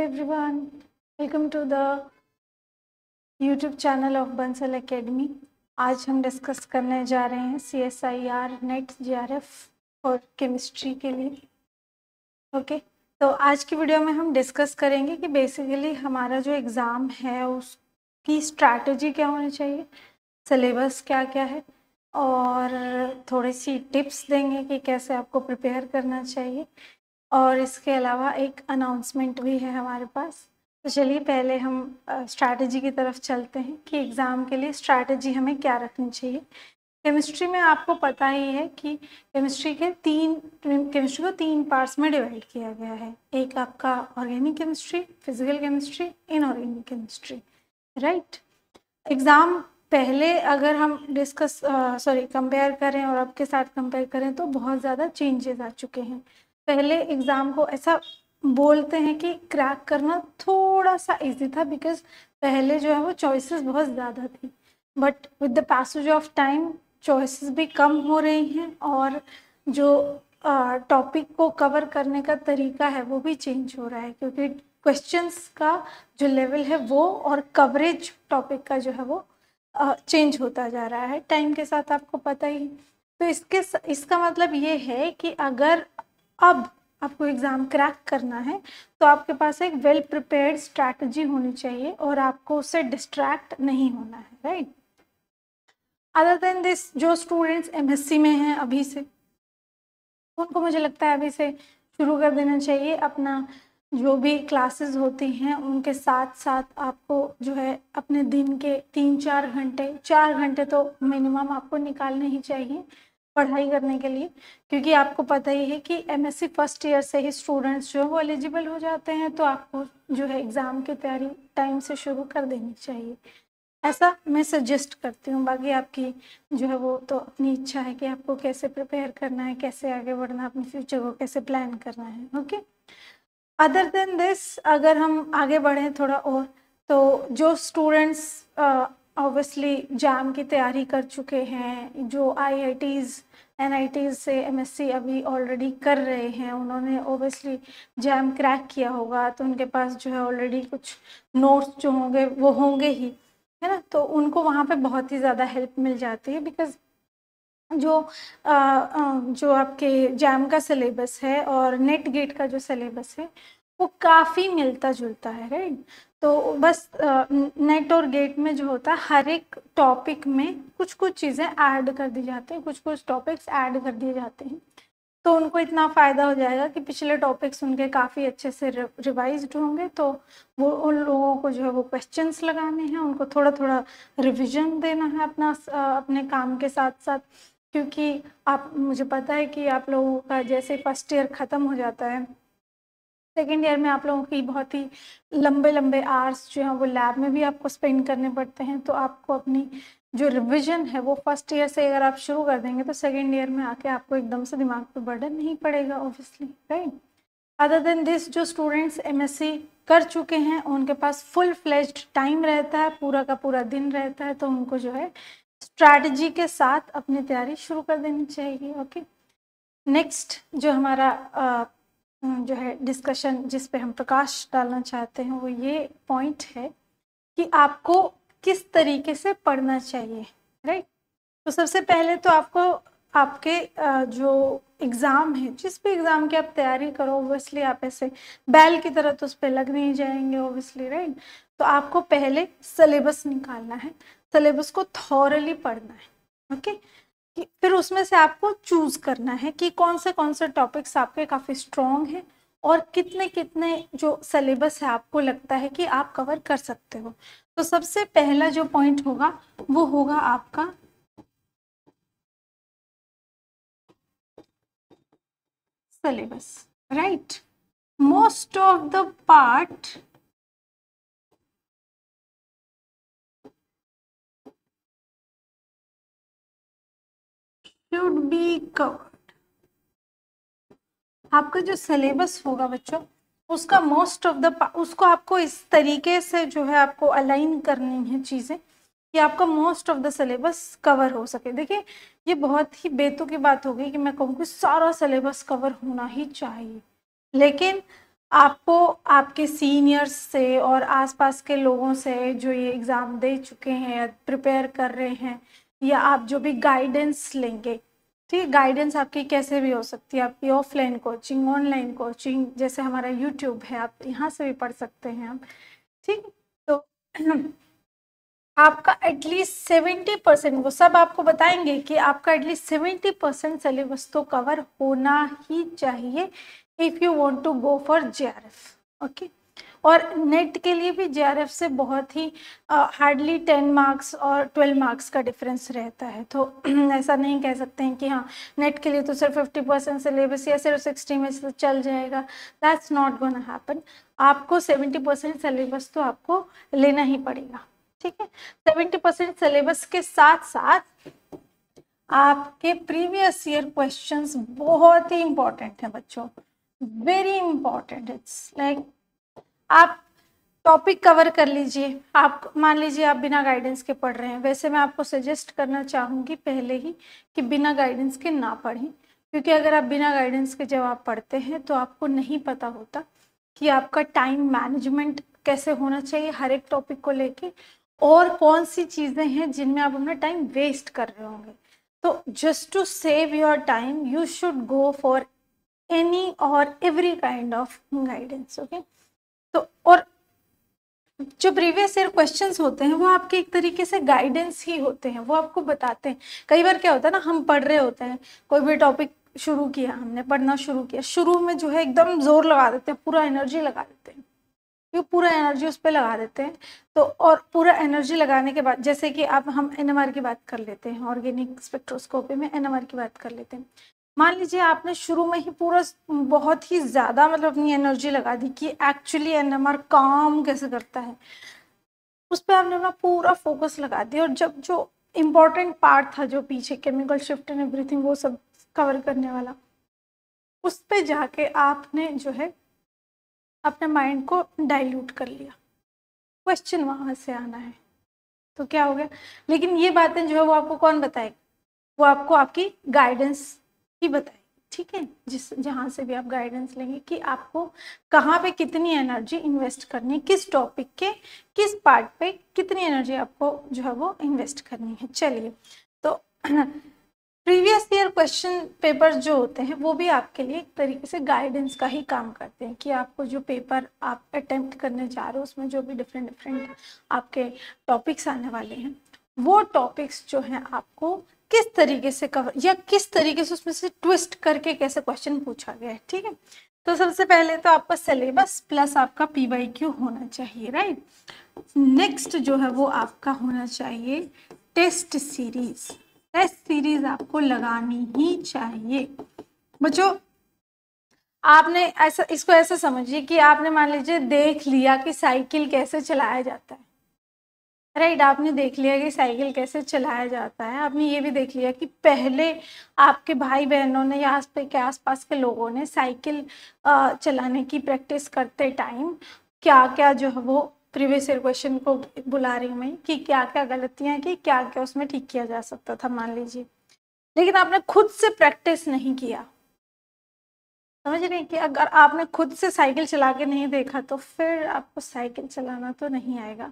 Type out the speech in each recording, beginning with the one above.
everyone, welcome to the YouTube channel of Bansal academy. आज हम discuss करने जा रहे हैं CSIR नेट GRF और केमिस्ट्री के लिए। ओके, तो आज की वीडियो में हम डिस्कस करेंगे कि बेसिकली हमारा जो एग्ज़ाम है उसकी स्ट्रैटेजी क्या होनी चाहिए, सिलेबस क्या क्या है, और थोड़ी सी टिप्स देंगे कि कैसे आपको प्रिपेयर करना चाहिए। और इसके अलावा एक अनाउंसमेंट भी है हमारे पास। तो चलिए पहले हम स्ट्रैटेजी की तरफ चलते हैं कि एग्ज़ाम के लिए स्ट्रैटेजी हमें क्या रखनी चाहिए। केमिस्ट्री में आपको पता ही है कि केमिस्ट्री को तीन पार्ट्स में डिवाइड किया गया है। एक आपका organic chemistry, physical chemistry, inorganic chemistry, right. Exam पहले अगर हम कंपेयर करें और अब के साथ कंपेयर करें तो बहुत ज़्यादा चेंजेस आ चुके हैं। पहले एग्ज़ाम को ऐसा बोलते हैं कि क्रैक करना थोड़ा सा इजी था, बिकॉज पहले जो है वो चॉइसेस बहुत ज़्यादा थी, but with the passage of time choices भी कम हो रही हैं और जो टॉपिक को कवर करने का तरीका है वो भी चेंज हो रहा है, क्योंकि क्वेश्चंस का जो लेवल है वो और कवरेज टॉपिक का जो है वो चेंज होता जा रहा है टाइम के साथ, आपको पता ही। तो इसका मतलब ये है कि अगर अब आपको एग्ज़ाम क्रैक करना है तो आपके पास एक वेल प्रिपेयर्ड स्ट्रैटेजी होनी चाहिए और आपको उससे डिस्ट्रैक्ट नहीं होना है, राइट। अदर देन दिस, जो स्टूडेंट्स MSc में हैं अभी से, उनको मुझे लगता है अभी से शुरू कर देना चाहिए। अपना जो भी क्लासेस होती हैं उनके साथ साथ आपको जो है अपने दिन के 4 घंटे तो मिनिमम आपको निकालने ही चाहिए पढ़ाई करने के लिए, क्योंकि आपको पता ही है कि MSc फर्स्ट ईयर से ही स्टूडेंट्स जो है वो एलिजिबल हो जाते हैं। तो आपको जो है एग्ज़ाम की तैयारी टाइम से शुरू कर देनी चाहिए, ऐसा मैं सजेस्ट करती हूँ। बाकी आपकी जो है वो तो अपनी इच्छा है कि आपको कैसे प्रिपेयर करना है, कैसे आगे बढ़ना है, अपने फ्यूचर को कैसे प्लान करना है। ओके, अदर देन दिस, अगर हम आगे बढ़ें थोड़ा और, तो जो स्टूडेंट्स ऑब्वियसली जैम की तैयारी कर चुके हैं, जो IITs NITs से MSc अभी ऑलरेडी कर रहे हैं, उन्होंने ऑब्वियसली जैम क्रैक किया होगा, तो उनके पास जो है ऑलरेडी कुछ नोट्स जो होंगे वो होंगे ही, है ना। तो उनको वहाँ पे बहुत ही ज़्यादा हेल्प मिल जाती है, बिकॉज जो आपके जैम का सिलेबस है और नेट गेट का जो सिलेबस है वो काफ़ी मिलता जुलता है, राइट। तो बस नेट और गेट में जो होता है हर एक टॉपिक में कुछ कुछ चीज़ें ऐड कर दी जाती हैं, कुछ कुछ टॉपिक्स ऐड कर दिए जाते हैं, तो उनको इतना फ़ायदा हो जाएगा कि पिछले टॉपिक्स उनके काफ़ी अच्छे से रिवाइज्ड होंगे। तो वो उन लोगों को जो है वो क्वेश्चंस लगाने हैं, उनको थोड़ा थोड़ा रिविजन देना है अपने काम के साथ साथ, क्योंकि मुझे पता है कि आप लोगों का जैसे फर्स्ट ईयर ख़त्म हो जाता है, सेकेंड ईयर में आप लोगों की बहुत ही लंबे लंबे आवर्स जो हैं वो लैब में भी आपको स्पेंड करने पड़ते हैं। तो आपको अपनी जो रिवीजन है वो फर्स्ट ईयर से अगर आप शुरू कर देंगे तो सेकेंड ईयर में आके आपको एकदम से दिमाग पर बर्डन नहीं पड़ेगा, obviously, right. Other than this, जो स्टूडेंट्स MSc कर चुके हैं उनके पास फुल फ्लेज्ड टाइम रहता है, पूरा का पूरा दिन रहता है, तो उनको जो है स्ट्रैटेजी के साथ अपनी तैयारी शुरू कर देनी चाहिए। ओके, नेक्स्ट जो हमारा जो है डिस्कशन जिस पे हम प्रकाश डालना चाहते हैं वो ये पॉइंट है कि आपको किस तरीके से पढ़ना चाहिए, राइट। तो सबसे पहले तो आपको आपके जो एग्ज़ाम है, जिस भी एग्ज़ाम की आप तैयारी करो, ऑब्वियसली आप ऐसे बैल की तरह तो उस पर लग नहीं जाएंगे, ऑब्वियसली, राइट। तो आपको पहले सिलेबस निकालना है, सिलेबस को थॉरली पढ़ना है, ओके। फिर उसमें से आपको चूज करना है कि कौन से टॉपिक्स आपके काफ़ी स्ट्रॉन्ग हैं और कितने कितने जो सिलेबस है आपको लगता है कि आप कवर कर सकते हो। तो सबसे पहला जो पॉइंट होगा वो होगा आपका syllabus, right. Most of the part should be covered। आपका जो सिलेबस होगा बच्चों, उसका मोस्ट ऑफ द उसको आपको इस तरीके से जो है आपको अलाइन करनी है चीज़ें कि आपका most of the syllabus cover हो सके। देखिए, ये बहुत ही बेतुकी की बात होगी कि मैं कहूँ कि सारा सिलेबस कवर होना ही चाहिए, लेकिन आपको आपके सीनियर्स से और आसपास के लोगों से जो ये एग्ज़ाम दे चुके हैं या प्रिपेयर कर रहे हैं, या आप जो भी गाइडेंस लेंगे, ठीक है, गाइडेंस आपकी कैसे भी हो सकती है, आपकी ऑफलाइन कोचिंग, ऑनलाइन कोचिंग, जैसे हमारा यूट्यूब है, आप यहाँ से भी पढ़ सकते हैं आप, ठीक। तो आपका एटलीस्ट 70%, वो सब आपको बताएंगे कि आपका एटलीस्ट 70% सिलेबस तो कवर होना ही चाहिए if you want to go for JRF. Okay, और नेट के लिए भी जेआरएफ से बहुत ही हार्डली 10 मार्क्स और 12 मार्क्स का डिफरेंस रहता है, तो ऐसा नहीं कह सकते हैं कि हाँ नेट के लिए तो सिर्फ 50% सिलेबस या सिर्फ 60 में से चल जाएगा, दैट्स नॉट गोना हैपन। आपको 70% सिलेबस तो आपको लेना ही पड़ेगा, ठीक है। 70% सिलेबस के साथ साथ आपके प्रीवियस ईयर क्वेश्चंस बहुत ही इंपॉर्टेंट हैं बच्चों, वेरी इंपॉर्टेंट। इट्स लाइक आप टॉपिक कवर कर लीजिए, आप मान लीजिए आप बिना गाइडेंस के पढ़ रहे हैं, वैसे मैं आपको सजेस्ट करना चाहूँगी पहले ही कि बिना गाइडेंस के ना पढ़ें, क्योंकि अगर आप बिना गाइडेंस के जब आप पढ़ते हैं तो आपको नहीं पता होता कि आपका टाइम मैनेजमेंट कैसे होना चाहिए हर एक टॉपिक को लेके, और कौन सी चीज़ें हैं जिनमें आप अपना टाइम वेस्ट कर रहे होंगे। तो just to save your time you should go for any और every kind of guidance. Okay, तो और जो प्रीवियस ईयर क्वेश्चंस होते हैं वो आपके एक तरीके से गाइडेंस ही होते हैं, वो आपको बताते हैं। कई बार क्या होता है ना, हम पढ़ रहे होते हैं, कोई भी टॉपिक शुरू किया, हमने पढ़ना शुरू किया, शुरू में जो है एकदम जोर लगा देते हैं, पूरा एनर्जी लगा देते हैं, क्योंकि पूरा एनर्जी उस पर लगा देते हैं। तो और पूरा एनर्जी लगाने के बाद, जैसे कि अब हम एनएमआर की बात कर लेते हैं, ऑर्गेनिक स्पेक्ट्रोस्कोपी में एनएमआर की बात कर लेते हैं। मान लीजिए आपने शुरू में ही पूरा बहुत ही ज़्यादा मतलब अपनी एनर्जी लगा दी कि एक्चुअली एनएमआर काम कैसे करता है, उस पर आपने अपना पूरा फोकस लगा दिया, और जब जो इम्पोर्टेंट पार्ट था जो पीछे केमिकल शिफ्ट एंड एवरीथिंग वो सब कवर करने वाला, उस पे जाके आपने जो है अपने माइंड को डाइल्यूट कर लिया, क्वेश्चन वहां से आना है, तो क्या हो गया। लेकिन ये बातें जो है वो आपको कौन बताएगा, वो आपको आपकी गाइडेंस ही बताएगी, ठीक है। जहाँ से भी आप गाइडेंस लेंगे कि आपको कहाँ पे कितनी एनर्जी इन्वेस्ट करनी है, किस टॉपिक के किस पार्ट पे कितनी एनर्जी आपको जो है वो इन्वेस्ट करनी है। चलिए, तो प्रीवियस ईयर क्वेश्चन पेपर जो होते हैं वो भी आपके लिए एक तरीके से गाइडेंस का ही काम करते हैं, कि आपको जो पेपर आप अटेम्प्ट करने जा रहे हो उसमें जो भी डिफरेंट डिफरेंट आपके टॉपिक्स आने वाले हैं, वो टॉपिक्स जो हैं आपको किस तरीके से कवर या किस तरीके से उसमें से ट्विस्ट करके कैसे क्वेश्चन पूछा गया है, ठीक है। तो सबसे पहले तो आपका सिलेबस प्लस आपका PYQ होना चाहिए, राइट। नेक्स्ट जो है वो आपका होना चाहिए टेस्ट सीरीज। टेस्ट सीरीज आपको लगानी ही चाहिए बच्चों। आपने ऐसा, इसको ऐसा समझिए कि आपने मान लीजिए देख लिया कि साइकिल कैसे चलाया जाता है, राइट। आपने देख लिया कि साइकिल कैसे चलाया जाता है, आपने ये भी देख लिया कि पहले आपके भाई बहनों ने या आसपास के लोगों ने साइकिल चलाने की प्रैक्टिस करते टाइम क्या क्या जो है वो प्रीवियस ईयर क्वेश्चन को बुला रही हूँ मैं, कि क्या क्या गलतियाँ की, क्या क्या उसमें ठीक किया जा सकता था मान लीजिए, लेकिन आपने खुद से प्रैक्टिस नहीं किया। समझ रहे हैं कि अगर आपने खुद से साइकिल चला के नहीं देखा तो फिर आपको साइकिल चलाना तो नहीं आएगा।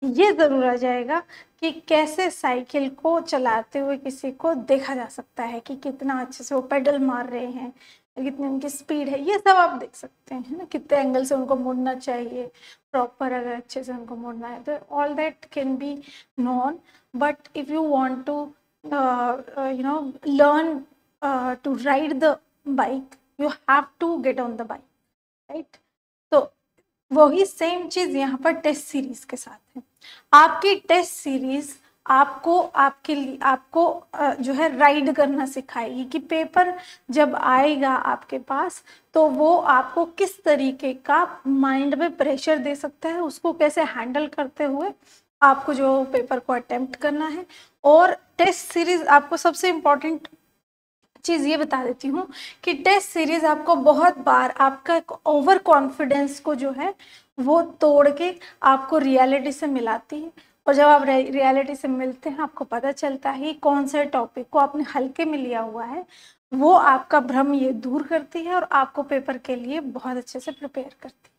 ये जरूर आ जाएगा कि कैसे साइकिल को चलाते हुए किसी को देखा जा सकता है, कि कितना अच्छे से वो पेडल मार रहे हैं, कितनी उनकी स्पीड है, ये सब आप देख सकते हैं ना, कितने एंगल से उनको मुड़ना चाहिए प्रॉपर, अगर अच्छे से उनको मुड़ना है तो all that can be known. But if you want to learn to ride the bike you have to get on the bike, right. तो वही सेम चीज यहाँ पर टेस्ट सीरीज के साथ है। आपकी टेस्ट सीरीज आपको आपके लिए आपको जो है राइड करना सिखाएगी, कि पेपर जब आएगा आपके पास तो वो आपको किस तरीके का माइंड में प्रेशर दे सकता है, उसको कैसे हैंडल करते हुए आपको जो पेपर को अटेम्प्ट करना है। और टेस्ट सीरीज आपको सबसे इम्पोर्टेंट चीज़ ये बता देती हूँ कि टेस्ट सीरीज आपको बहुत बार आपका ओवर कॉन्फिडेंस को जो है वो तोड़ के आपको रियलिटी से मिलाती है, और जब आप रियलिटी से मिलते हैं आपको पता चलता है कौन से टॉपिक को आपने हल्के में लिया हुआ है वो आपका भ्रम ये दूर करती है और आपको पेपर के लिए बहुत अच्छे से प्रिपेयर करती है।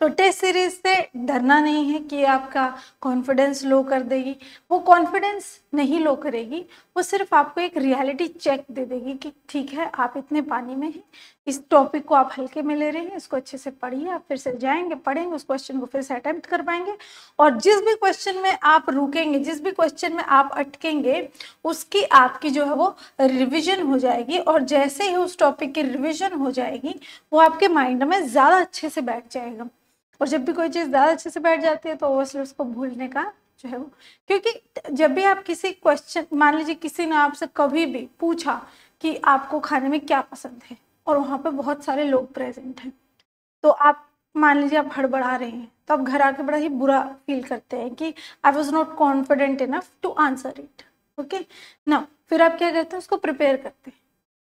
तो टेस्ट सीरीज से डरना नहीं है कि आपका कॉन्फिडेंस लो कर देगी, वो कॉन्फिडेंस नहीं लो करेगी, वो सिर्फ आपको एक रियलिटी चेक दे देगी कि ठीक है आप इतने पानी में हैं, इस टॉपिक को आप हल्के में ले रहे हैं, इसको अच्छे से पढ़िए, आप फिर से जाएंगे पढ़ेंगे उस क्वेश्चन को फिर से अटेम्प्ट कर पाएंगे, और जिस भी क्वेश्चन में आप रुकेंगे, जिस भी क्वेश्चन में आप अटकेंगे, उसकी आपकी जो है वो रिविजन हो जाएगी, और जैसे ही उस टॉपिक की रिविजन हो जाएगी वो आपके माइंड में ज़्यादा अच्छे से बैठ जाएगा। और जब भी कोई चीज़ ज़्यादा अच्छे से बैठ जाती है तो ओवरस्ली उसको भूलने का जो है वो, क्योंकि जब भी आप किसी क्वेश्चन, मान लीजिए किसी ने आपसे कभी भी पूछा कि आपको खाने में क्या पसंद है और वहाँ पे बहुत सारे लोग प्रेजेंट हैं, तो आप मान लीजिए आप हड़बड़ा रहे हैं, तो आप घर आके बड़ा ही बुरा फील करते हैं कि I was not confident enough to answer it, okay ना, फिर आप क्या करते हैं, उसको प्रिपेयर करते हैं,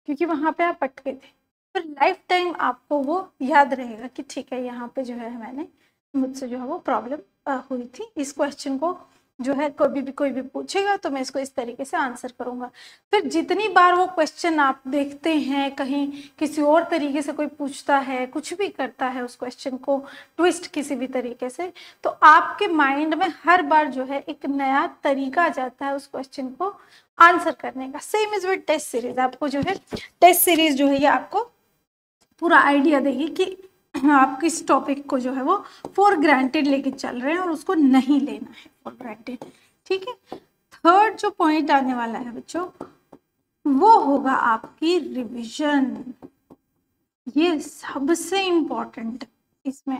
क्योंकि वहाँ पे आप अटके थे, फिर लाइफ टाइम आपको वो याद रहेगा कि ठीक है यहाँ पे जो है मैंने, मुझसे जो है वो प्रॉब्लम हुई थी, इस क्वेश्चन को जो है कभी भी कोई भी पूछेगा तो मैं इसको इस तरीके से आंसर करूंगा। फिर जितनी बार वो क्वेश्चन आप देखते हैं, कहीं किसी और तरीके से कोई पूछता है, कुछ भी करता है उस क्वेश्चन को ट्विस्ट किसी भी तरीके से, तो आपके माइंड में हर बार जो है एक नया तरीका आ जाता है उस क्वेश्चन को आंसर करने का। Same is with test series, आपको जो है टेस्ट सीरीज जो है ये आपको पूरा आइडिया देगी कि आप किस टॉपिक को जो है वो फॉर ग्रांटेड लेके चल रहे हैं और उसको नहीं लेना है फॉर ग्रांटेड, ठीक है। थर्ड जो पॉइंट आने वाला है बच्चों, वो होगा आपकी रिवीजन। ये सबसे इम्पोर्टेंट, इसमें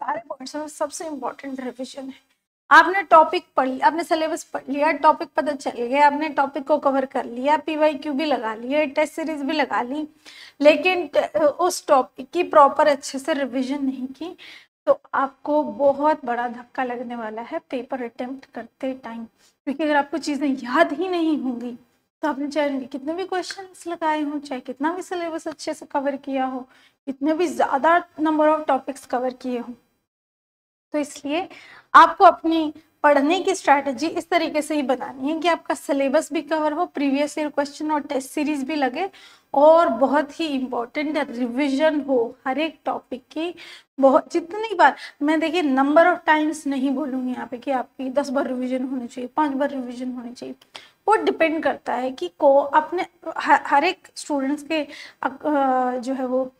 सारे पॉइंट्स में सबसे इम्पोर्टेंट रिवीजन है। आपने टॉपिक पढ़ लिया, आपने सिलेबस पढ़ लिया, टॉपिक पता चल गया, आपने टॉपिक को कवर कर लिया, पीवाईक्यू भी लगा लिया, टेस्ट सीरीज भी लगा ली, लेकिन उस टॉपिक की प्रॉपर अच्छे से रिवीजन नहीं की, तो आपको बहुत बड़ा धक्का लगने वाला है पेपर अटेम्प्ट करते टाइम, क्योंकि अगर आपको चीज़ें याद ही नहीं होंगी तो आपने चाहे कितने भी क्वेश्चंस लगाए हों, चाहे कितना भी सिलेबस अच्छे से कवर किया हो, कितने भी ज़्यादा नंबर ऑफ टॉपिक्स कवर किए हों, तो इसलिए आपको अपनी पढ़ने की स्ट्रैटेजी इस तरीके से ही बनानी है कि आपका सिलेबस भी कवर हो, प्रीवियस ईयर क्वेश्चन और टेस्ट सीरीज भी लगे, और बहुत ही इम्पोर्टेंट रिवीजन हो हर एक टॉपिक की। बहुत जितनी बार, मैं देखिए नंबर ऑफ टाइम्स नहीं बोलूँगी यहाँ पे कि आपकी 10 बार रिवीजन होनी चाहिए, 5 बार रिवीजन होनी चाहिए, वो डिपेंड करता है कि को अपने हर एक स्टूडेंट्स के जो है वो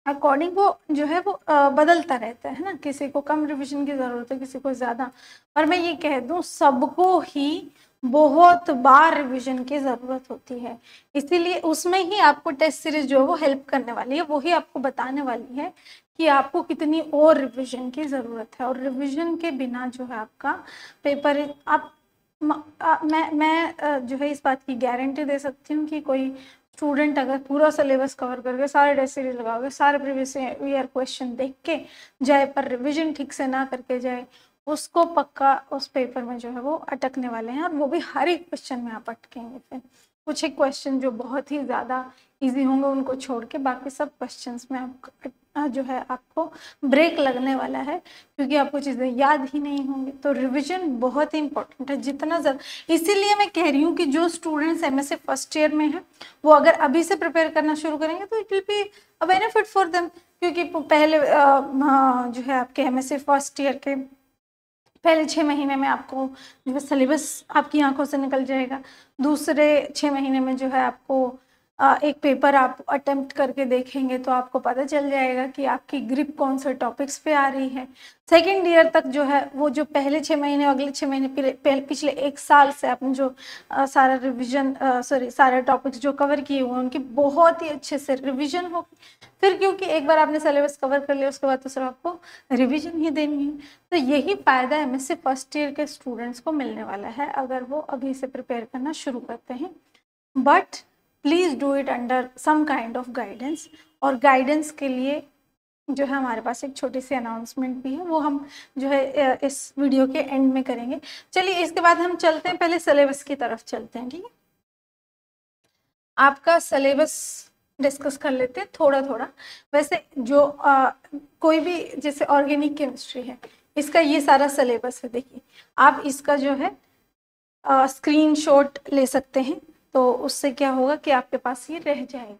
अकॉर्डिंग वो जो है वो बदलता रहता है ना, किसी को कम रिवीजन की ज़रूरत है, किसी को ज़्यादा, और मैं ये कह दूं सबको ही बहुत बार रिवीजन की ज़रूरत होती है, इसीलिए उसमें ही आपको टेस्ट सीरीज जो है वो हेल्प करने वाली है, वही आपको बताने वाली है कि आपको कितनी और रिवीजन की ज़रूरत है, और रिवीजन के बिना जो है आपका पेपर आप मैं जो है इस बात की गारंटी दे सकती हूँ कि कोई स्टूडेंट अगर पूरा सिलेबस कवर करके सारे टेस्ट सीरीज लगाओगे, सारे प्रीवियस ईयर क्वेश्चन देख के जाए पर रिवीजन ठीक से ना करके जाए, उसको पक्का उस पेपर में जो है वो अटकने वाले हैं, और वो भी हर एक क्वेश्चन में आप अटकेंगे। फिर कुछ एक क्वेश्चन जो बहुत ही ज़्यादा इजी होंगे उनको छोड़ के बाकी सब क्वेश्चंस में आप जो है आपको ब्रेक लगने वाला है, क्योंकि आपको चीज़ें याद ही नहीं होंगी। तो रिवीजन बहुत ही इंपॉर्टेंट है, जितना ज़्यादा, इसीलिए मैं कह रही हूँ कि जो स्टूडेंट्स एमएससी फर्स्ट ईयर में है वो अगर अभी से प्रिपेयर करना शुरू करेंगे तो it will be a benefit for them, क्योंकि पहले जो है आपके एमएससी फर्स्ट ईयर के पहले 6 महीने में आपको जो है सिलेबस आपकी आंखों से निकल जाएगा, दूसरे 6 महीने में जो है आपको एक पेपर आप अटेम्प्ट करके देखेंगे तो आपको पता चल जाएगा कि आपकी ग्रिप कौन से टॉपिक्स पे आ रही है। सेकेंड ईयर तक जो है वो जो पहले 6 महीने अगले 6 महीने पिछले 1 साल से आपने जो सारा रिविजन सारे टॉपिक्स जो कवर किए हुए हैं उनकी बहुत ही अच्छे से रिविजन हो, फिर क्योंकि एक बार आपने सिलेबस कवर कर लिया उसके बाद तो सिर्फ आपको रिविजन ही देनी है। तो यही फ़ायदा एमएससी फर्स्ट ईयर के स्टूडेंट्स को मिलने वाला है अगर वो अभी से प्रिपेयर करना शुरू करते हैं, but please do it under some kind of guidance. और गाइडेंस के लिए जो है हमारे पास एक छोटी सी अनाउंसमेंट भी है, वो हम जो है इस वीडियो के एंड में करेंगे। चलिए इसके बाद हम चलते हैं, पहले सिलेबस की तरफ चलते हैं, ठीक है। आपका सिलेबस डिस्कस कर लेते हैं थोड़ा थोड़ा। वैसे जो कोई भी जैसे ऑर्गेनिक केमिस्ट्री है इसका ये सारा सिलेबस है, देखिए आप इसका जो है स्क्रीनशॉट ले सकते हैं, तो उससे क्या होगा कि आपके पास ये रह जाएगा।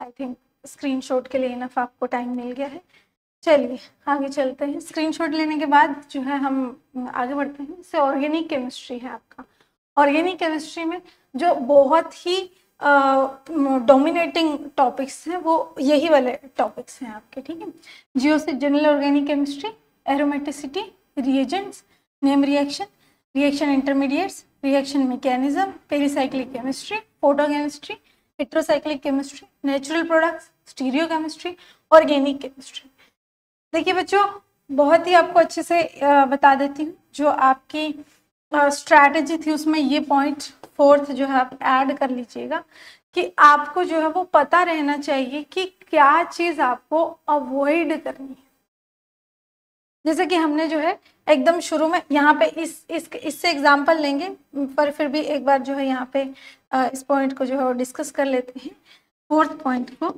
आई थिंक स्क्रीनशॉट के लिए इनफ आपको टाइम मिल गया है। चलिए आगे चलते हैं। स्क्रीनशॉट लेने के बाद जो है हम आगे बढ़ते हैं। इससे ऑर्गेनिक केमिस्ट्री है आपका। ऑर्गेनिक केमिस्ट्री में जो बहुत ही डोमिनेटिंग टॉपिक्स हैं वो यही वाले टॉपिक्स हैं आपके, ठीक है। जियो से general organic chemistry, aromaticity, reagents, name reaction, reaction intermediates, reaction mechanism, pericyclic chemistry, photochemistry, heterocyclic chemistry, natural products, stereo chemistry, organic chemistry. देखिए बच्चों, बहुत ही आपको अच्छे से बता देती हूँ। जो आपकी स्ट्रैटेजी थी उसमें ये पॉइंट 4th जो है आप ऐड कर लीजिएगा कि आपको जो है वो पता रहना चाहिए कि क्या चीज आपको अवॉइड करनी है। जैसे कि हमने जो है एकदम शुरू में यहाँ पे इससे एग्जांपल लेंगे, पर फिर भी एक बार जो है यहाँ पे इस पॉइंट को जो है वो डिस्कस कर लेते हैं, 4th पॉइंट को।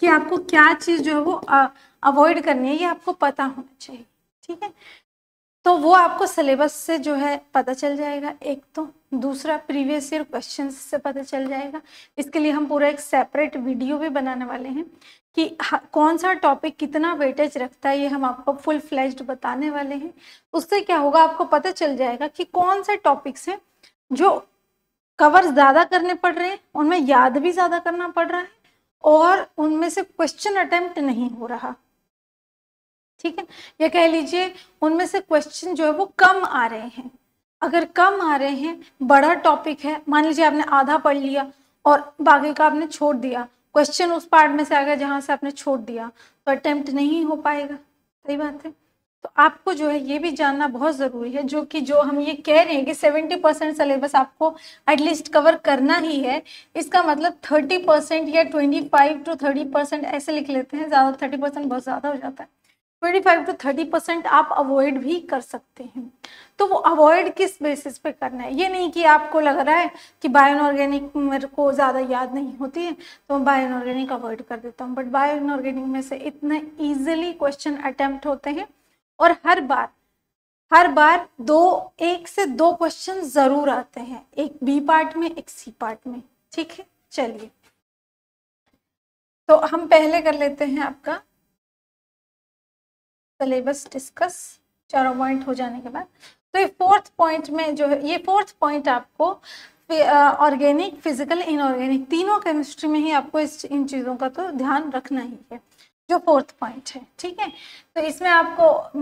कि आपको क्या चीज जो है वो अवॉइड करनी है, ये आपको पता होना चाहिए, ठीक है। तो वो आपको सिलेबस से जो है पता चल जाएगा एक तो, दूसरा प्रीवियस ईयर क्वेश्चन से पता चल जाएगा। इसके लिए हम पूरा एक सेपरेट वीडियो भी बनाने वाले हैं कि कौन सा टॉपिक कितना वेटेज रखता है, ये हम आपको फुल फ्लेज्ड बताने वाले हैं। उससे क्या होगा, आपको पता चल जाएगा कि कौन से टॉपिक्स हैं जो कवर ज्यादा करने पड़ रहे हैं, उनमें याद भी ज्यादा करना पड़ रहा है और उनमें से क्वेश्चन अटेम्प्ट नहीं हो रहा, ठीक है। या कह लीजिए उनमें से क्वेश्चन जो है वो कम आ रहे हैं। अगर कम आ रहे हैं, बड़ा टॉपिक है, मान लीजिए आपने आधा पढ़ लिया और बाकी का आपने छोड़ दिया, क्वेश्चन उस पार्ट में से आ गया जहां से आपने छोड़ दिया, तो अटेम्प्ट नहीं हो पाएगा। सही बात है। तो आपको जो है ये भी जानना बहुत जरूरी है, जो हम ये कह रहे हैं कि 70% सिलेबस आपको एटलीस्ट कवर करना ही है, इसका मतलब 30% या 25 to 30% ऐसे लिख लेते हैं, ज्यादा 30% बहुत ज्यादा हो जाता है, 25 to 30% आप अवॉइड भी कर सकते हैं। तो वो अवॉइड किस बेसिस पे करना है, ये नहीं कि आपको लग रहा है कि बायो इनऑर्गेनिक मेरे को ज़्यादा याद नहीं होती है तो मैं बायो इनऑर्गेनिक अवॉइड कर देता हूँ, बट बायो इनऑर्गेनिक में से इतने ईजिली क्वेश्चन अटेम्प्ट होते हैं और हर बार एक से दो क्वेश्चन जरूर आते हैं, एक बी पार्ट में एक सी पार्ट में, ठीक है। चलिए तो हम पहले कर लेते हैं आपका सिलेबस डिस्कस, चारों पॉइंट हो जाने के बाद। तो ये 4th पॉइंट में जो है, ये 4th पॉइंट आपको ऑर्गेनिक, फिजिकल, इनऑर्गेनिक तीनों केमिस्ट्री में ही आपको इन चीज़ों का तो ध्यान रखना ही है, जो 4th पॉइंट है, ठीक है। तो इसमें आपको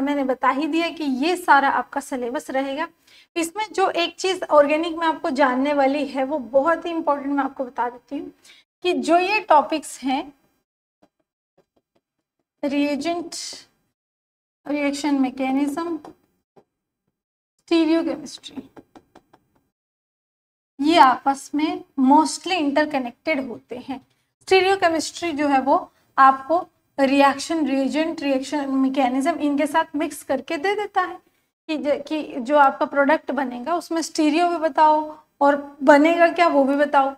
मैंने बता ही दिया कि ये सारा आपका सिलेबस रहेगा। इसमें जो एक चीज़ ऑर्गेनिक में आपको जानने वाली है वो बहुत ही इंपॉर्टेंट, मैं आपको बता देती हूँ कि जो ये टॉपिक्स हैं, reagent, reaction mechanism, stereo chemistry, ये आपस में मोस्टली इंटरकनेक्टेड होते हैं। स्टीरियो केमिस्ट्री जो है वो आपको रिएक्शन, रिएजेंट, रिएक्शन मैकेनिज्म इनके साथ मिक्स करके दे देता है कि जो आपका प्रोडक्ट बनेगा उसमें स्टीरियो भी बताओ और बनेगा क्या वो भी बताओ।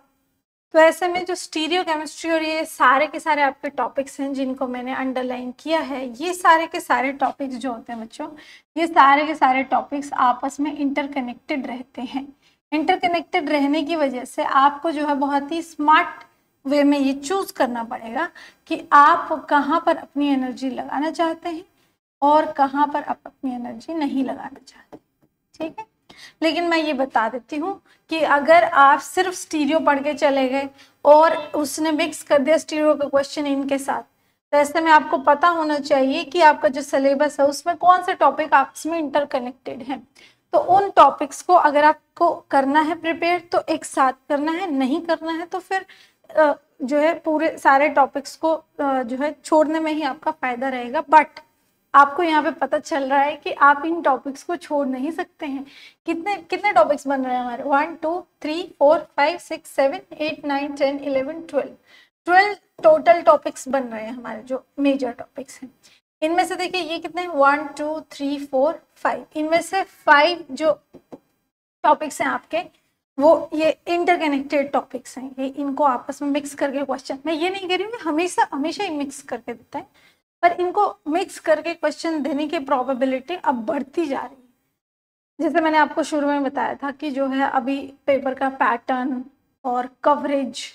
तो ऐसे में जो स्टीरियो केमिस्ट्री और ये सारे के सारे आपके टॉपिक्स हैं जिनको मैंने अंडरलाइन किया है, ये सारे के सारे टॉपिक्स जो होते हैं बच्चों, ये सारे के सारे टॉपिक्स आपस में इंटरकनेक्टेड रहते हैं। इंटरकनेक्टेड रहने की वजह से आपको जो है बहुत ही स्मार्ट वे में ये चूज करना पड़ेगा कि आप कहाँ पर अपनी एनर्जी लगाना चाहते हैं और कहाँ पर आप अपनी एनर्जी नहीं लगाना चाहते, ठीक है। लेकिन मैं ये बता देती हूँ कि अगर आप सिर्फ स्टीरियो पढ़ के चले गए और उसने मिक्स कर दिया स्टीरियो का क्वेश्चन इनके साथ, तो ऐसे में आपको पता होना चाहिए कि आपका जो सिलेबस है उसमें कौन से टॉपिक आपस में इंटरकनेक्टेड हैं। तो उन टॉपिक्स को अगर आपको करना है प्रिपेयर तो एक साथ करना है, नहीं करना है तो फिर जो है पूरे सारे टॉपिक्स को जो है छोड़ने में ही आपका फायदा रहेगा। बट आपको यहाँ पे पता चल रहा है कि आप इन टॉपिक्स को छोड़ नहीं सकते हैं। कितने कितने टॉपिक्स बन रहे हैं हमारे, 1 2 3 4 5 6 7 8 9 10 11 12 टोटल टॉपिक्स बन रहे हैं हमारे जो मेजर टॉपिक्स हैं। इनमें से देखिए ये कितने, 1 2 3 4 5, इनमें से 5 जो टॉपिक्स हैं आपके वो ये इंटरकनेक्टेड टॉपिक्स हैं, ये इनको आपस में मिक्स करके क्वेश्चन, मैं ये नहीं कह रही हूँ कि हमेशा हमेशा ही मिक्स करके देता है, पर इनको मिक्स करके क्वेश्चन देने की प्रोबेबिलिटी अब बढ़ती जा रही है। जैसे मैंने आपको शुरू में बताया था कि जो है अभी पेपर का पैटर्न और कवरेज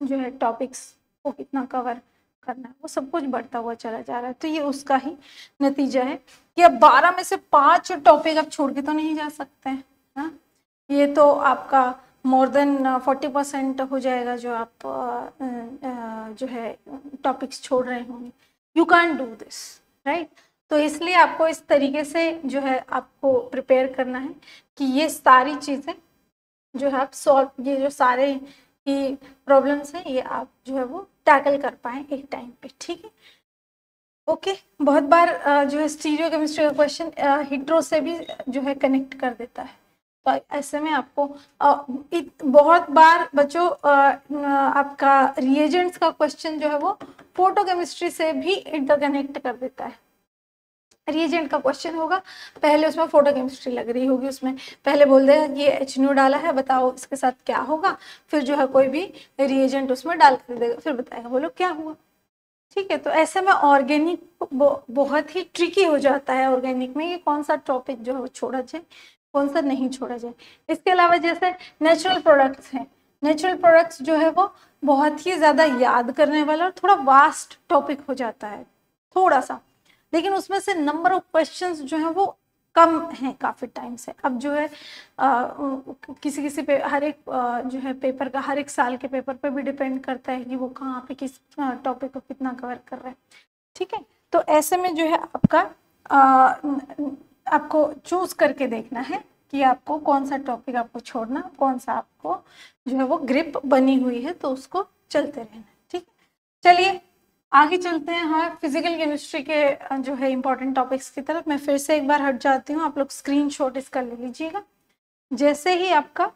जो है टॉपिक्स को कितना कवर करना है वो सब कुछ बढ़ता हुआ चला जा रहा है। तो ये उसका ही नतीजा है कि अब 12 में से 5 टॉपिक आप छोड़ के तो नहीं जा सकते हैं ना। ये तो आपका मोर देन 40% हो जाएगा जो आप जो है टॉपिक्स छोड़ रहे होंगे। You can do this, right. तो इसलिए आपको इस तरीके से जो है आपको प्रिपेयर करना है कि ये सारी चीज़ें जो है आप सॉल्व, ये जो सारे ही प्रॉब्लम्स हैं ये आप जो है वो टैकल कर पाए एक टाइम पे, ठीक है। ओके बहुत बार जो है स्टीरियो केमिस्ट्री का क्वेश्चन हिट्रो से भी जो है कनेक्ट कर देता है। तो ऐसे में आपको बहुत बार बच्चों आपका रिएजेंट्स का क्वेश्चन जो है वो फोटोकेमिस्ट्री से भी इंटरकनेक्ट कर देता है। रिएजेंट का क्वेश्चन होगा, पहले उसमें फोटोकेमिस्ट्री लग रही होगी, उसमें पहले बोल देगा ये HNO डाला है बताओ इसके साथ क्या होगा, फिर जो है कोई भी रिएजेंट उसमें डाल कर देगा, फिर बताएगा बोलो क्या हुआ, ठीक है। तो ऐसे में ऑर्गेनिक बहुत ही ट्रिकी हो जाता है। ऑर्गेनिक में ये कौन सा टॉपिक जो है वो छोड़ा जाए, कौन सा नहीं छोड़ा जाए। इसके अलावा जैसे नेचुरल प्रोडक्ट्स हैं, नेचुरल प्रोडक्ट्स जो है वो बहुत ही ज़्यादा याद करने वाला और थोड़ा वास्ट टॉपिक हो जाता है थोड़ा सा, लेकिन उसमें से नंबर ऑफ क्वेश्चंस जो है वो कम हैं काफ़ी टाइम से। अब जो है किसी किसी पे हर एक जो है पेपर का हर एक साल के पेपर पे भी डिपेंड करता है कि वो कहाँ पे किस टॉपिक को कितना कवर कर रहे हैं, ठीक है। तो ऐसे में जो है आपका आपको चूज करके देखना है कि आपको कौन सा टॉपिक आपको छोड़ना, कौन सा आपको जो है वो ग्रिप बनी हुई है तो उसको चलते रहना, ठीक है। चलिए आगे चलते हैं। हाँ फिजिकल केमिस्ट्री के जो है इंपॉर्टेंट टॉपिक्स की तरफ मैं फिर से एक बार हट जाती हूँ, आप लोग स्क्रीनशॉट इसका ले लीजिएगा। जैसे ही आपका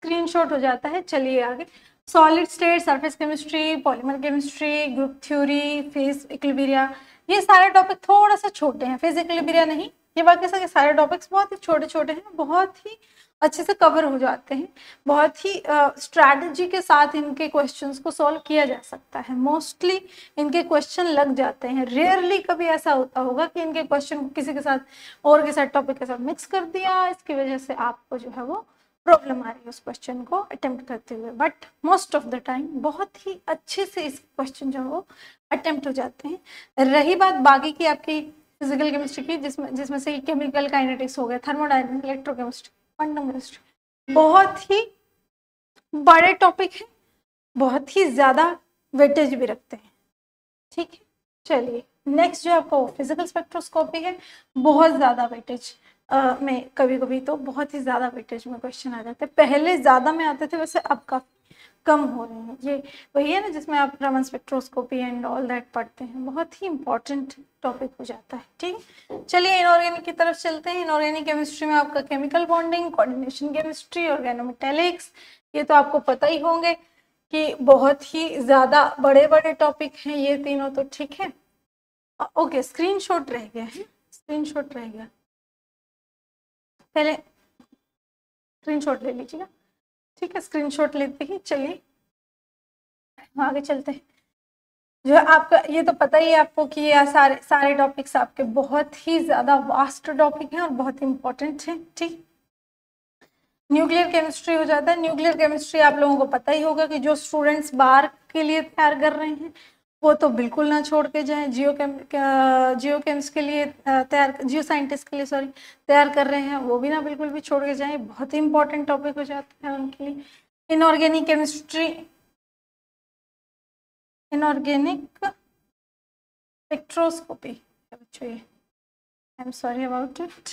स्क्रीनशॉट हो जाता है चलिए आगे। Solid state, surface chemistry, polymer chemistry, group theory, phase equilibria, ये सारे टॉपिक थोड़ा सा छोटे हैं। फेज इक्विलिब्रिया नहीं, ये बाकी सारे टॉपिक्स बहुत ही छोटे छोटे हैं, बहुत ही अच्छे से कवर हो जाते हैं, बहुत ही स्ट्रैटेजी के साथ इनके क्वेश्चंस को सॉल्व किया जा सकता है। मोस्टली इनके क्वेश्चन लग जाते हैं, रेयरली कभी ऐसा होता होगा कि इनके क्वेश्चन किसी के साथ और के साथ टॉपिक के साथ मिक्स कर दिया, इसकी वजह से आपको जो है वो प्रॉब्लम आ रही है उस क्वेश्चन को अटेम्प्ट करते हुए। But most of the time बहुत ही अच्छे से इस क्वेश्चन जो है वो अटेम्प्ट हो जाते हैं। रही बात बाकी की आपकी फिजिकल केमिस्ट्री की, जिसमें से केमिकल काइनेटिक्स हो गया, थर्मोडायनेमिक्स, इलेक्ट्रोकेमिस्ट्री, क्वांटम केमिस्ट्री, बहुत ही बड़े टॉपिक है, बहुत ही ज्यादा वेटेज भी रखते हैं, ठीक है। चलिए नेक्स्ट जो आपका फिजिकल स्पेक्ट्रोस्कोपी है, बहुत ज्यादा वेटेज में, कभी कभी तो बहुत ही ज्यादा वेटेज में क्वेश्चन आ जाते हैं। पहले ज्यादा में आते थे, वैसे अब काफी कम हो रहे हैं। ये वही है ना जिसमें आप Raman spectroscopy and all that पढ़ते हैं, बहुत ही इंपॉर्टेंट टॉपिक हो जाता है, ठीक। चलिए इनऑर्गेनिक की तरफ चलते हैं। इनऑर्गेनिक केमिस्ट्री में आपका chemical bonding, coordination chemistry, organometallics, ये तो आपको पता ही होंगे कि बहुत ही ज्यादा बड़े बड़े टॉपिक हैं ये तीनों, तो ठीक है। ओके स्क्रीनशॉट रह गया है, स्क्रीनशॉट रह गया, पहले स्क्रीनशॉट ले लीजिएगा, ठीक है। स्क्रीनशॉट लेते ही चलिए आगे चलते हैं। जो आपका ये तो पता ही है आपको कि ये सारे टॉपिक्स आपके बहुत ही ज्यादा वास्ट टॉपिक हैं और बहुत इंपॉर्टेंट हैं, ठीक। न्यूक्लियर केमिस्ट्री हो जाता है। न्यूक्लियर केमिस्ट्री आप लोगों को पता ही होगा कि जो स्टूडेंट्स बार के लिए तैयार कर रहे हैं वो तो बिल्कुल ना छोड़ के जाएं। जियो केमिस्ट के लिए जियो साइंटिस्ट के लिए सॉरी तैयार कर रहे हैं, वो भी ना बिल्कुल भी छोड़ के जाएं, बहुत ही इंपॉर्टेंट टॉपिक हो जाता है उनके लिए। इनऑर्गेनिक केमिस्ट्री, इनऑर्गेनिक स्पेक्ट्रोस्कोपी, बच्चों ये I am sorry about it.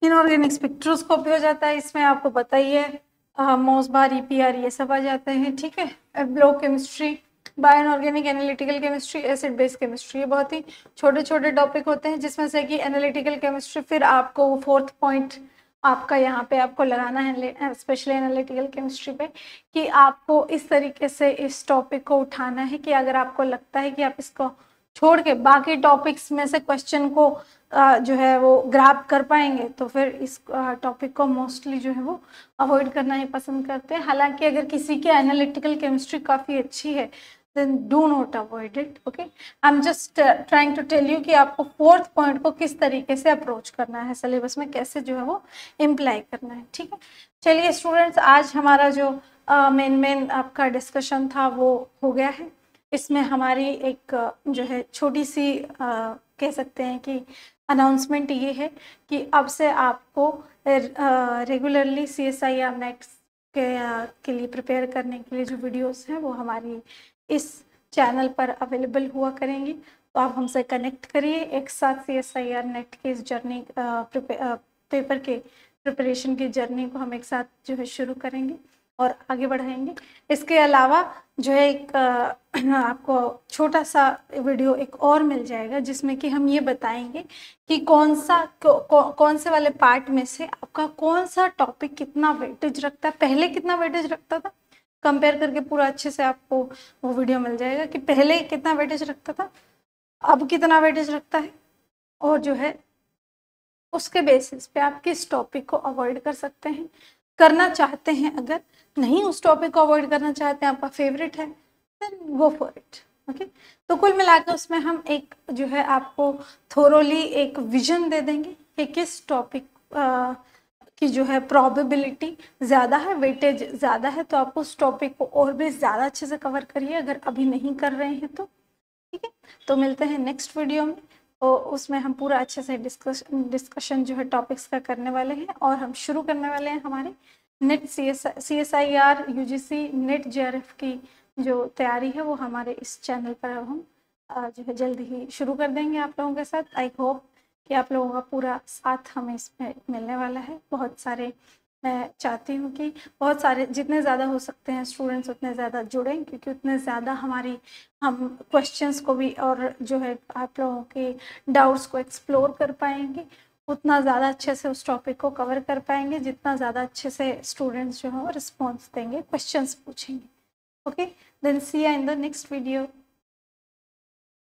Inorganic spectroscopy हो जाता है, इसमें आपको पता ही है मोसबार, EPR ये सब आ जाते हैं, ठीक है। ब्लो chemistry, bioorganic analytical chemistry, acid base chemistry, ये बहुत ही छोटे छोटे टॉपिक होते हैं जिसमें से कि एनालिटिकल केमिस्ट्री फिर आपको 4th पॉइंट आपका यहाँ पे आपको लगाना है स्पेशली एनालिटिकल केमिस्ट्री पे कि आपको इस तरीके से इस टॉपिक को उठाना है कि अगर आपको लगता है कि आप इसको छोड़ के बाकी टॉपिक्स में से क्वेश्चन को जो है वो ग्रैब कर पाएंगे तो फिर इस टॉपिक को मोस्टली जो है वो अवॉइड करना ही पसंद करते हैं। हालांकि अगर किसी की एनालिटिकल केमिस्ट्री काफ़ी अच्छी है then do not avoid it, okay? I'm just trying to tell you कि आपको फोर्थ पॉइंट को किस तरीके से अप्रोच करना है, सिलेबस में कैसे जो है वो इम्प्लाई करना है, ठीक है। चलिए स्टूडेंट्स, आज हमारा जो मेन आपका डिस्कशन था वो हो गया है। इसमें हमारी एक जो है छोटी सी कह सकते हैं कि अनाउंसमेंट ये है कि अब से आपको रेगुलरली CSIR नेट के लिए प्रिपेयर करने के लिए जो वीडियोस हैं वो हमारी इस चैनल पर अवेलेबल हुआ करेंगी। तो आप हमसे कनेक्ट करिए, एक साथ CSIR नेट के इस जर्नी पेपर के प्रिपरेशन की जर्नी को हम एक साथ जो है शुरू करेंगे और आगे बढ़ाएंगे। इसके अलावा जो है एक आपको छोटा सा वीडियो एक और मिल जाएगा जिसमें कि हम ये बताएंगे कि कौन से वाले पार्ट में से आपका कौन सा टॉपिक कितना वेटेज रखता है, पहले कितना वेटेज रखता था, कंपेयर करके पूरा अच्छे से आपको वो वीडियो मिल जाएगा कि पहले कितना वेटेज रखता था, अब कितना वेटेज रखता है, और जो है उसके बेसिस पे आप किस टॉपिक को अवॉइड कर सकते हैं, करना चाहते हैं। अगर नहीं उस टॉपिक को अवॉइड करना चाहते हैं, आपका फेवरेट है, then go for it, okay. तो कुल मिलाकर उसमें हम एक जो है आपको थोरोली एक विजन दे देंगे कि किस टॉपिक की जो है प्रोबेबिलिटी ज़्यादा है, वेटेज ज़्यादा है, तो आप उस टॉपिक को और भी ज़्यादा अच्छे से कवर करिए अगर अभी नहीं कर रहे हैं तो, ठीक है। तो मिलते हैं नेक्स्ट वीडियो में, तो उसमें हम पूरा अच्छे से डिस्कशन जो है टॉपिक्स का करने वाले हैं और हम शुरू करने वाले हैं हमारे net CSIR UGC net JRF की जो तैयारी है वो हमारे इस चैनल पर अब हम जो है जल्द ही शुरू कर देंगे आप लोगों के साथ। आई होप कि आप लोगों का पूरा साथ हमें इसमें मिलने वाला है। बहुत सारे मैं चाहती हूँ कि बहुत सारे जितने ज़्यादा हो सकते हैं स्टूडेंट्स उतने ज़्यादा जुड़ें, क्योंकि उतने ज़्यादा हम क्वेश्चंस को भी और जो है आप लोगों के डाउट्स को एक्सप्लोर कर पाएंगे, उतना ज़्यादा अच्छे से उस टॉपिक को कवर कर पाएंगे जितना ज़्यादा अच्छे से स्टूडेंट्स जो है वो रिस्पॉन्स देंगे, क्वेश्चंस पूछेंगे, okay. Then see you in the next video.